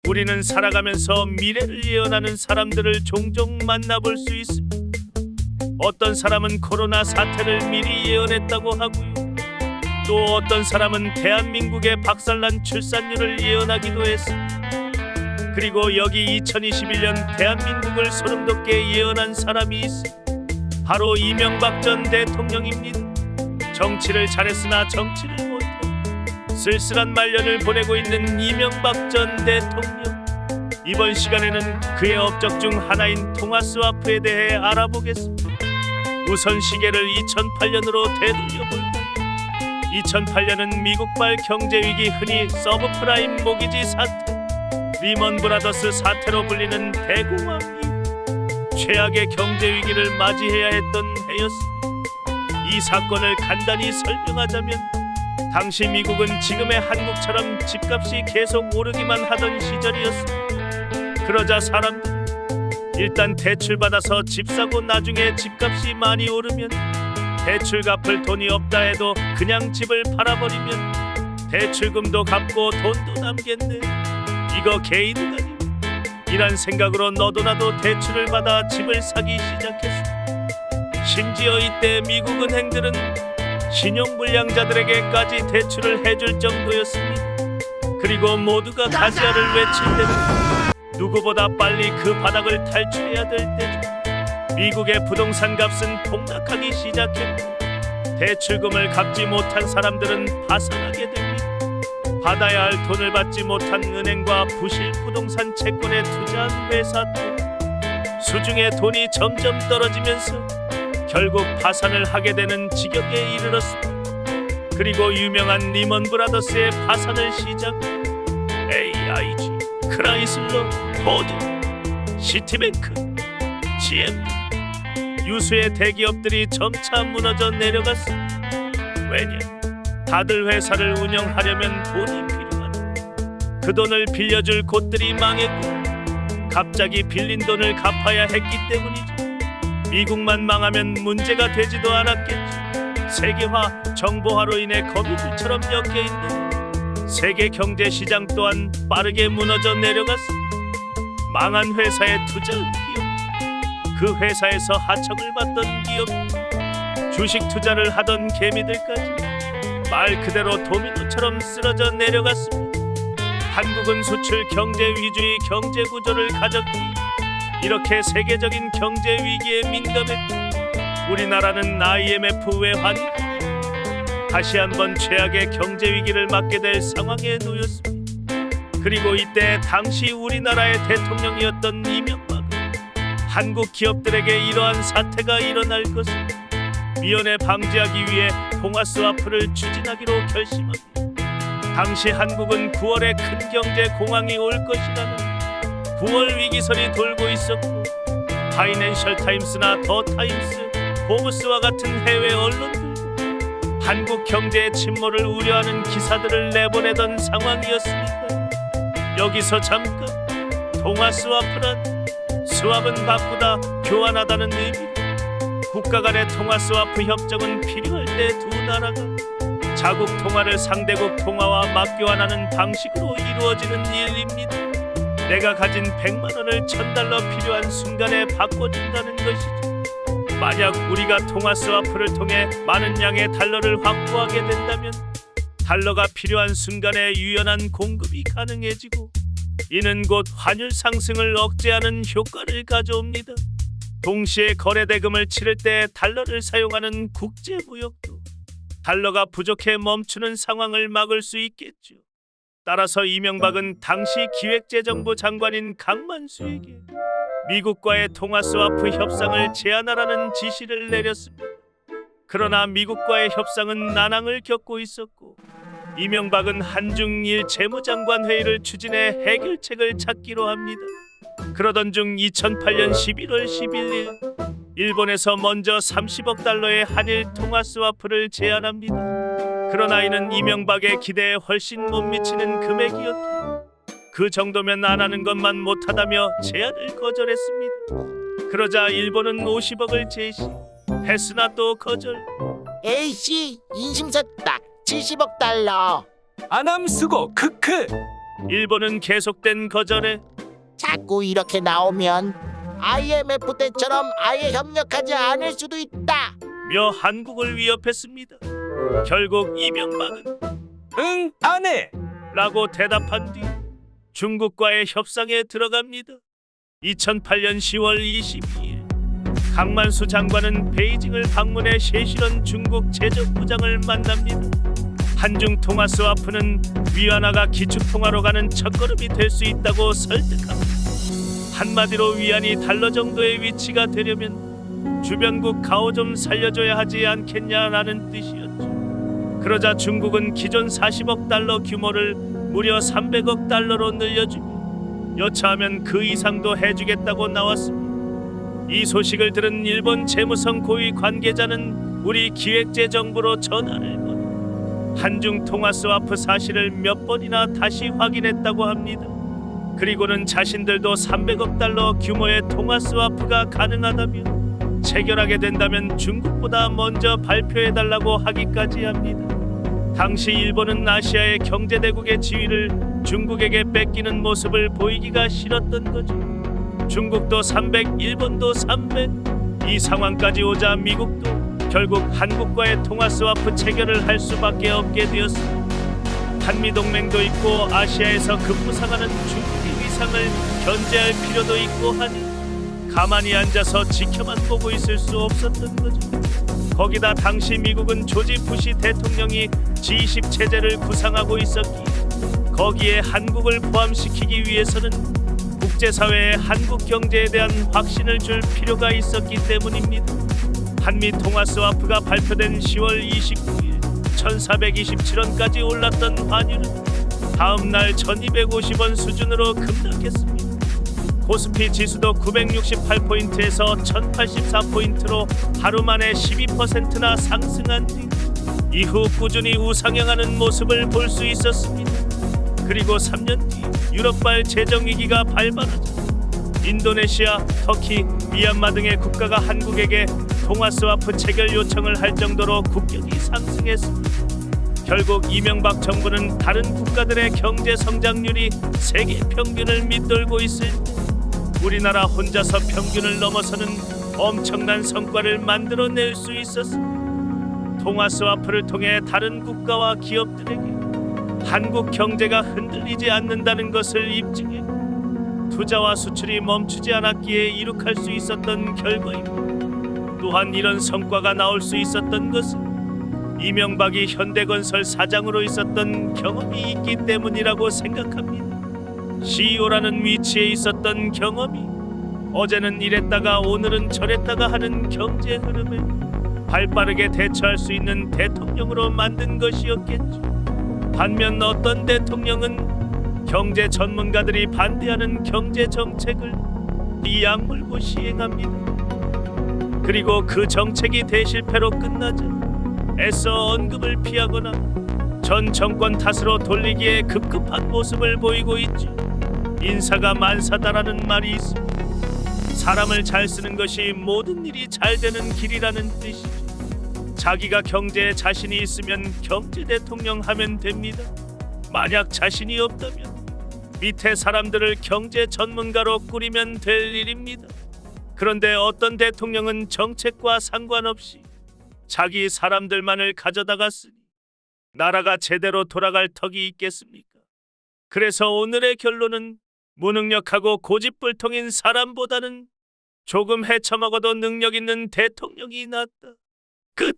우리는 살아가면서 미래를 예언하는 사람들을 종종 만나볼 수 있습니다. 어떤 사람은 코로나 사태를 미리 예언했다고 하고요. 또 어떤 사람은 대한민국의 박살난 출산율을 예언하기도 했습니다. 그리고 여기 2021년 대한민국을 소름돋게 예언한 사람이 있습니다. 바로 이명박 전 대통령입니다. 정치를 잘했으나 정치를 못해 쓸쓸한 말년을 보내고 있는 이명박 전 대통령. 이번 시간에는 그의 업적 중 하나인 통화스와프에 대해 알아보겠습니다. 우선 시계를 2008년으로 되돌려볼까요? 2008년은 미국발 경제위기, 흔히 서브프라임 모기지 사태, 리먼 브라더스 사태로 불리는 대공황 이후 최악의 경제위기를 맞이해야 했던 해였습니다. 이 사건을 간단히 설명하자면 당시 미국은 지금의 한국처럼 집값이 계속 오르기만 하던 시절이었습니다. 그러자 사람들은 일단 대출받아서 집 사고 나중에 집값이 많이 오르면 대출 갚을 돈이 없다 해도 그냥 집을 팔아버리면 대출금도 갚고 돈도 남겠네. 이거 개이득 아니? 이란 생각으로 너도 나도 대출을 받아 집을 사기 시작했어. 심지어 이때 미국 은행들은 신용불량자들에게까지 대출을 해줄 정도였습니다. 그리고 모두가 가시화를 외칠 때는 누구보다 빨리 그 바닥을 탈출해야 될 때죠. 미국의 부동산 값은 폭락하기 시작했고 대출금을 갚지 못한 사람들은 파산하게 됩니다. 받아야 할 돈을 받지 못한 은행과 부실 부동산 채권에 투자한 회사들, 수중에 돈이 점점 떨어지면서 결국 파산을 하게 되는 지경에 이르렀습니다. 그리고 유명한 리먼 브라더스의 파산을 시작, AIG, 크라이슬러, 포드, 시티뱅크, GM 유수의 대기업들이 점차 무너져 내려갔습니다. 왜냐? 다들 회사를 운영하려면 돈이 필요하다. 그 돈을 빌려줄 곳들이 망했고 갑자기 빌린 돈을 갚아야 했기 때문이죠. 미국만 망하면 문제가 되지도 않았겠죠. 세계화, 정보화로 인해 거미줄처럼 엮여있는 세계 경제 시장 또한 빠르게 무너져 내려갔습니다. 망한 회사에 투자한 기업, 그 회사에서 하청을 받던 기업, 주식 투자를 하던 개미들까지 말 그대로 도미노처럼 쓰러져 내려갔습니다. 한국은 수출 경제 위주의 경제 구조를 가졌기, 이렇게 세계적인 경제 위기에 민감했고 우리나라는 IMF 외환 다시 한번 최악의 경제 위기를 맞게 될 상황에 놓였습니다. 그리고 이때 당시 우리나라의 대통령이었던 이명박은 한국 기업들에게 이러한 사태가 일어날 것을 미연에 방지하기 위해 통화스와프를 추진하기로 결심합니다. 당시 한국은 9월에 큰 경제 공황이 올 것이라는 9월 위기설이 돌고 있었고 파이낸셜 타임스나 더 타임스, 포브스와 같은 해외 언론들도 한국 경제의 침몰을 우려하는 기사들을 내보내던 상황이었으니까 여기서 잠깐 통화스와프란 스왑은 바꾸다, 교환하다는 의미로 국가 간의 통화스와프 협정은 필요할 때 두 나라가 자국 통화를 상대국 통화와 맞교환하는 방식으로 이루어지는 일입니다. 내가 가진 100만 원을 1000달러 필요한 순간에 바꿔준다는 것이죠. 만약 우리가 통화스와프를 통해 많은 양의 달러를 확보하게 된다면 달러가 필요한 순간에 유연한 공급이 가능해지고 이는 곧 환율 상승을 억제하는 효과를 가져옵니다. 동시에 거래대금을 치를 때 달러를 사용하는 국제무역도 달러가 부족해 멈추는 상황을 막을 수 있겠죠. 따라서 이명박은 당시 기획재정부 장관인 강만수에게 미국과의 통화스와프 협상을 제안하라는 지시를 내렸습니다. 그러나 미국과의 협상은 난항을 겪고 있었고 이명박은 한중일 재무장관 회의를 추진해 해결책을 찾기로 합니다. 그러던 중 2008년 11월 11일 일본에서 먼저 30억 달러의 한일 통화스와프를 제안합니다. 그러나 이는 이명박의 기대에 훨씬 못 미치는 금액이었기에 그 정도면 안 하는 것만 못하다며 제안을 거절했습니다. 그러자 일본은 50억을 제시했으나 또 거절. A씨 인심섰다 70억 달러. 안함 수고 크크. 일본은 계속된 거절에 자꾸 이렇게 나오면 IMF 때처럼 아예 협력하지 않을 수도 있다. 며 한국을 위협했습니다. 결국 이명박은 응, 안 해. 라고 대답한 뒤 중국과의 협상에 들어갑니다. 2008년 10월 22일 강만수 장관은 베이징을 방문해 셰실런 중국 재정부장을 만납니다. 한중 통화 스와프는 위안화가 기축통화로 가는 첫걸음이 될 수 있다고 설득합니다. 한마디로 위안이 달러 정도의 위치가 되려면 주변국 가오 좀 살려줘야 하지 않겠냐라는 뜻이었죠. 그러자 중국은 기존 40억 달러 규모를 무려 300억 달러로 늘려주며 여차하면 그 이상도 해주겠다고 나왔습니다. 이 소식을 들은 일본 재무성 고위 관계자는 우리 기획재정부로 전화를 걸어 한중 통화 스와프 사실을 몇 번이나 다시 확인했다고 합니다. 그리고는 자신들도 300억 달러 규모의 통화 스와프가 가능하다며 체결하게 된다면 중국보다 먼저 발표해달라고 하기까지 합니다. 당시 일본은 아시아의 경제대국의 지위를 중국에게 뺏기는 모습을 보이기가 싫었던 거죠. 중국도 300, 일본도 300. 이 상황까지 오자 미국도 결국 한국과의 통화 스와프 체결을 할 수밖에 없게 되었습니다. 한미동맹도 있고 아시아에서 급부상하는 중국의 위상을 견제할 필요도 있고 하니 가만히 앉아서 지켜만 보고 있을 수 없었던 거죠. 거기다 당시 미국은 조지 부시 대통령이 G20 체제를 구상하고 있었기에 거기에 한국을 포함시키기 위해서는 국제사회에 한국 경제에 대한 확신을 줄 필요가 있었기 때문입니다. 한미 통화 스와프가 발표된 10월 29일 1427원까지 올랐던 환율은 다음 날 1250원 수준으로 급락했습니다. 코스피 지수도 968포인트에서 1084포인트로 하루 만에 12%나 상승한 뒤 이후 꾸준히 우상향하는 모습을 볼 수 있었습니다. 그리고 3년 뒤 유럽발 재정위기가 발발하자 인도네시아, 터키, 미얀마 등의 국가가 한국에게 통화 스와프 체결 요청을 할 정도로 국격이 상승했습니다. 결국 이명박 정부는 다른 국가들의 경제 성장률이 세계 평균을 밑돌고 있을 때 우리나라 혼자서 평균을 넘어서는 엄청난 성과를 만들어낼 수 있었습니다. 통화 스와프를 통해 다른 국가와 기업들에게 한국 경제가 흔들리지 않는다는 것을 입증해 투자와 수출이 멈추지 않았기에 이룩할 수 있었던 결과입니다. 또한 이런 성과가 나올 수 있었던 것은 이명박이 현대건설 사장으로 있었던 경험이 있기 때문이라고 생각합니다. CEO라는 위치에 있었던 경험이 어제는 이랬다가 오늘은 저랬다가 하는 경제 흐름에 발빠르게 대처할 수 있는 대통령으로 만든 것이었겠죠. 반면 어떤 대통령은 경제 전문가들이 반대하는 경제 정책을 이악물고 시행합니다. 그리고 그 정책이 대실패로 끝나자 애써 언급을 피하거나 전 정권 탓으로 돌리기에 급급한 모습을 보이고 있죠. 인사가 만사다라는 말이 있습니다. 사람을 잘 쓰는 것이 모든 일이 잘 되는 길이라는 뜻이죠. 자기가 경제에 자신이 있으면 경제 대통령 하면 됩니다. 만약 자신이 없다면 밑에 사람들을 경제 전문가로 꾸리면 될 일입니다. 그런데 어떤 대통령은 정책과 상관없이 자기 사람들만을 가져다가 쓰니 나라가 제대로 돌아갈 턱이 있겠습니까? 그래서 오늘의 결론은 무능력하고 고집불통인 사람보다는 조금 헤쳐먹어도 능력 있는 대통령이 낫다. 끝.